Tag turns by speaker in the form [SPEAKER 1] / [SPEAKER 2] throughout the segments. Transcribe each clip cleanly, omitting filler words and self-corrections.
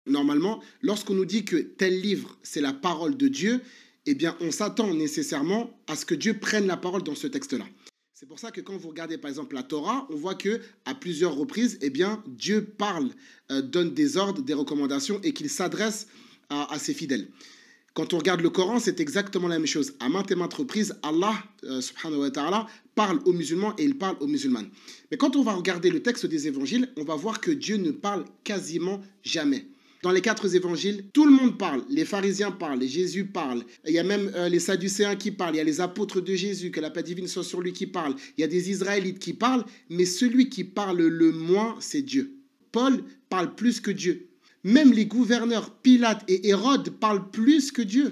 [SPEAKER 1] Normalement, lorsqu'on nous dit que tel livre, c'est la parole de Dieu, eh bien, on s'attend nécessairement à ce que Dieu prenne la parole dans ce texte-là. C'est pour ça que quand vous regardez par exemple la Torah, on voit que à plusieurs reprises, eh bien, Dieu parle, donne des ordres, des recommandations et qu'il s'adresse à ses fidèles. Quand on regarde le Coran, c'est exactement la même chose. À maintes et maintes reprises, Allah subhanahu wa ta'ala parle aux musulmans et il parle aux musulmanes. Mais quand on va regarder le texte des évangiles, on va voir que Dieu ne parle quasiment jamais. Dans les 4 évangiles, tout le monde parle. Les pharisiens parlent, Jésus parle. Il y a même les sadducéens qui parlent. Il y a les apôtres de Jésus, que la paix divine soit sur lui, qui parlent. Il y a des Israélites qui parlent. Mais celui qui parle le moins, c'est Dieu. Paul parle plus que Dieu. Même les gouverneurs Pilate et Hérode parlent plus que Dieu.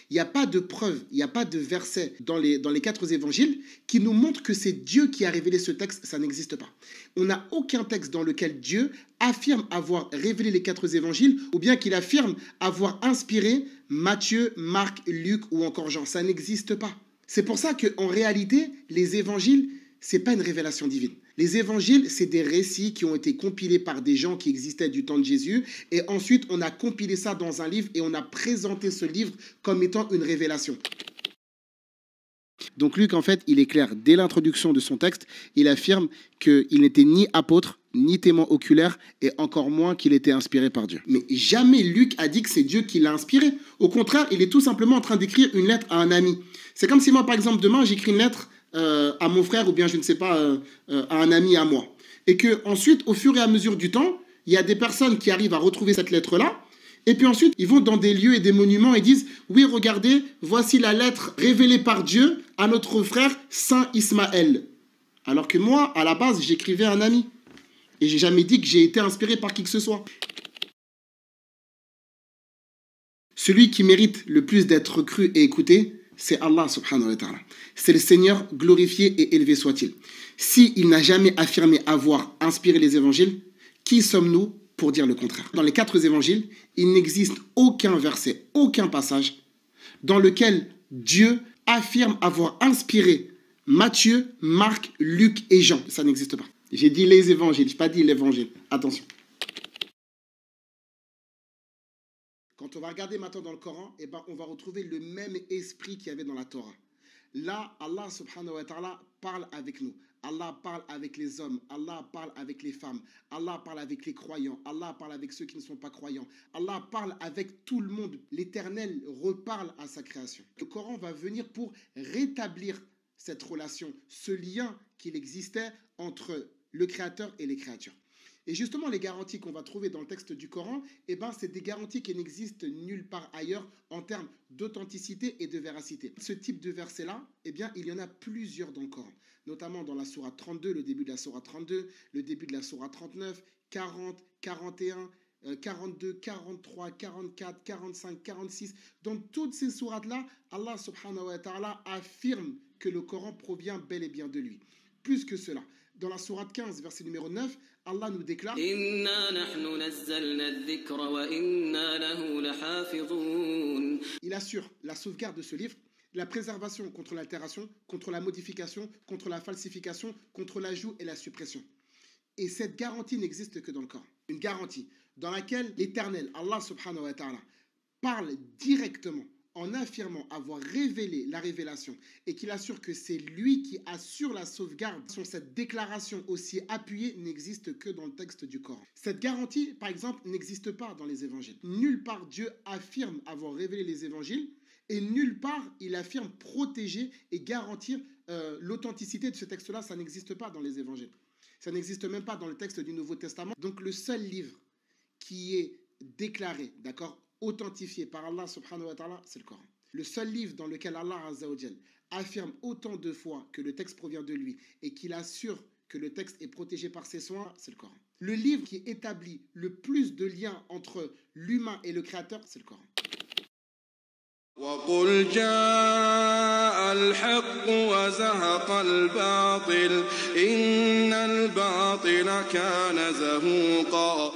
[SPEAKER 1] Il n'y a pas de preuve, il n'y a pas de verset dans les 4 évangiles qui nous montre que c'est Dieu qui a révélé ce texte, ça n'existe pas. On n'a aucun texte dans lequel Dieu affirme avoir révélé les 4 évangiles ou bien qu'il affirme avoir inspiré Matthieu, Marc, Luc ou encore Jean. Ça n'existe pas. C'est pour ça qu'en réalité, les évangiles, ce n'est pas une révélation divine. Les évangiles, c'est des récits qui ont été compilés par des gens qui existaient du temps de Jésus. Et ensuite, on a compilé ça dans un livre et on a présenté ce livre comme étant une révélation. Donc Luc, en fait, il est clair. Dès l'introduction de son texte, il affirme qu'il n'était ni apôtre, ni témoin oculaire, et encore moins qu'il était inspiré par Dieu. Mais jamais Luc a dit que c'est Dieu qui l'a inspiré. Au contraire, il est tout simplement en train d'écrire une lettre à un ami. C'est comme si moi, par exemple, demain, j'écris une lettre à mon frère ou bien, je ne sais pas, à un ami à moi. Et que ensuite, au fur et à mesure du temps, il y a des personnes qui arrivent à retrouver cette lettre-là. Et puis ensuite, ils vont dans des lieux et des monuments et disent « Oui, regardez, voici la lettre révélée par Dieu à notre frère Saint Ismaël. » Alors que moi, à la base, j'écrivais à un ami. Et j'ai jamais dit que j'ai été inspiré par qui que ce soit. Celui qui mérite le plus d'être cru et écouté, c'est Allah subhanahu wa ta'ala. C'est le Seigneur glorifié et élevé soit-il. S'il n'a jamais affirmé avoir inspiré les évangiles, qui sommes-nous pour dire le contraire? Dans les 4 évangiles, il n'existe aucun verset, aucun passage dans lequel Dieu affirme avoir inspiré Matthieu, Marc, Luc et Jean. Ça n'existe pas. J'ai dit les évangiles, je n'ai pas dit l'évangile. Attention. Quand on va regarder maintenant dans le Coran, eh ben, on va retrouver le même esprit qu'il y avait dans la Torah. Là, Allah subhanahu wa ta'ala parle avec nous. Allah parle avec les hommes. Allah parle avec les femmes. Allah parle avec les croyants. Allah parle avec ceux qui ne sont pas croyants. Allah parle avec tout le monde. L'Éternel reparle à sa création. Le Coran va venir pour rétablir cette relation, ce lien qu'il existait entre le Créateur et les créatures. Et justement, les garanties qu'on va trouver dans le texte du Coran, eh ben, c'est des garanties qui n'existent nulle part ailleurs en termes d'authenticité et de véracité. Ce type de verset-là, eh bien, il y en a plusieurs dans le Coran, notamment dans la sourate 32, le début de la sourate 32, le début de la sourate 39, 40, 41, 42, 43, 44, 45, 46. Dans toutes ces sourates-là, Allah subhanahu wa ta'ala affirme que le Coran provient bel et bien de lui. Plus que cela, dans la sourate 15, verset numéro 9, Allah nous déclare « Il assure la sauvegarde de ce livre, la préservation contre l'altération, contre la modification, contre la falsification, contre l'ajout et la suppression. » Et cette garantie n'existe que dans le Coran. Une garantie dans laquelle l'Éternel, Allah subhanahu wa ta'ala, parle directement en affirmant avoir révélé la révélation et qu'il assure que c'est lui qui assure la sauvegarde. Cette déclaration aussi appuyée n'existe que dans le texte du Coran. Cette garantie, par exemple, n'existe pas dans les évangiles. Nulle part Dieu affirme avoir révélé les évangiles et nulle part il affirme protéger et garantir l'authenticité de ce texte-là. Ça n'existe pas dans les évangiles. Ça n'existe même pas dans le texte du Nouveau Testament. Donc le seul livre qui est déclaré, d'accord, authentifié par Allah subhanahu wa ta'ala, c'est le Coran. Le seul livre dans lequel Allah azza wa jal affirme autant de fois que le texte provient de lui et qu'il assure que le texte est protégé par ses soins, c'est le Coran. Le livre qui établit le plus de liens entre l'humain et le Créateur, c'est le Coran.
[SPEAKER 2] وقل جاء الحق وزهق الباطل إن الباطل كان زهوقا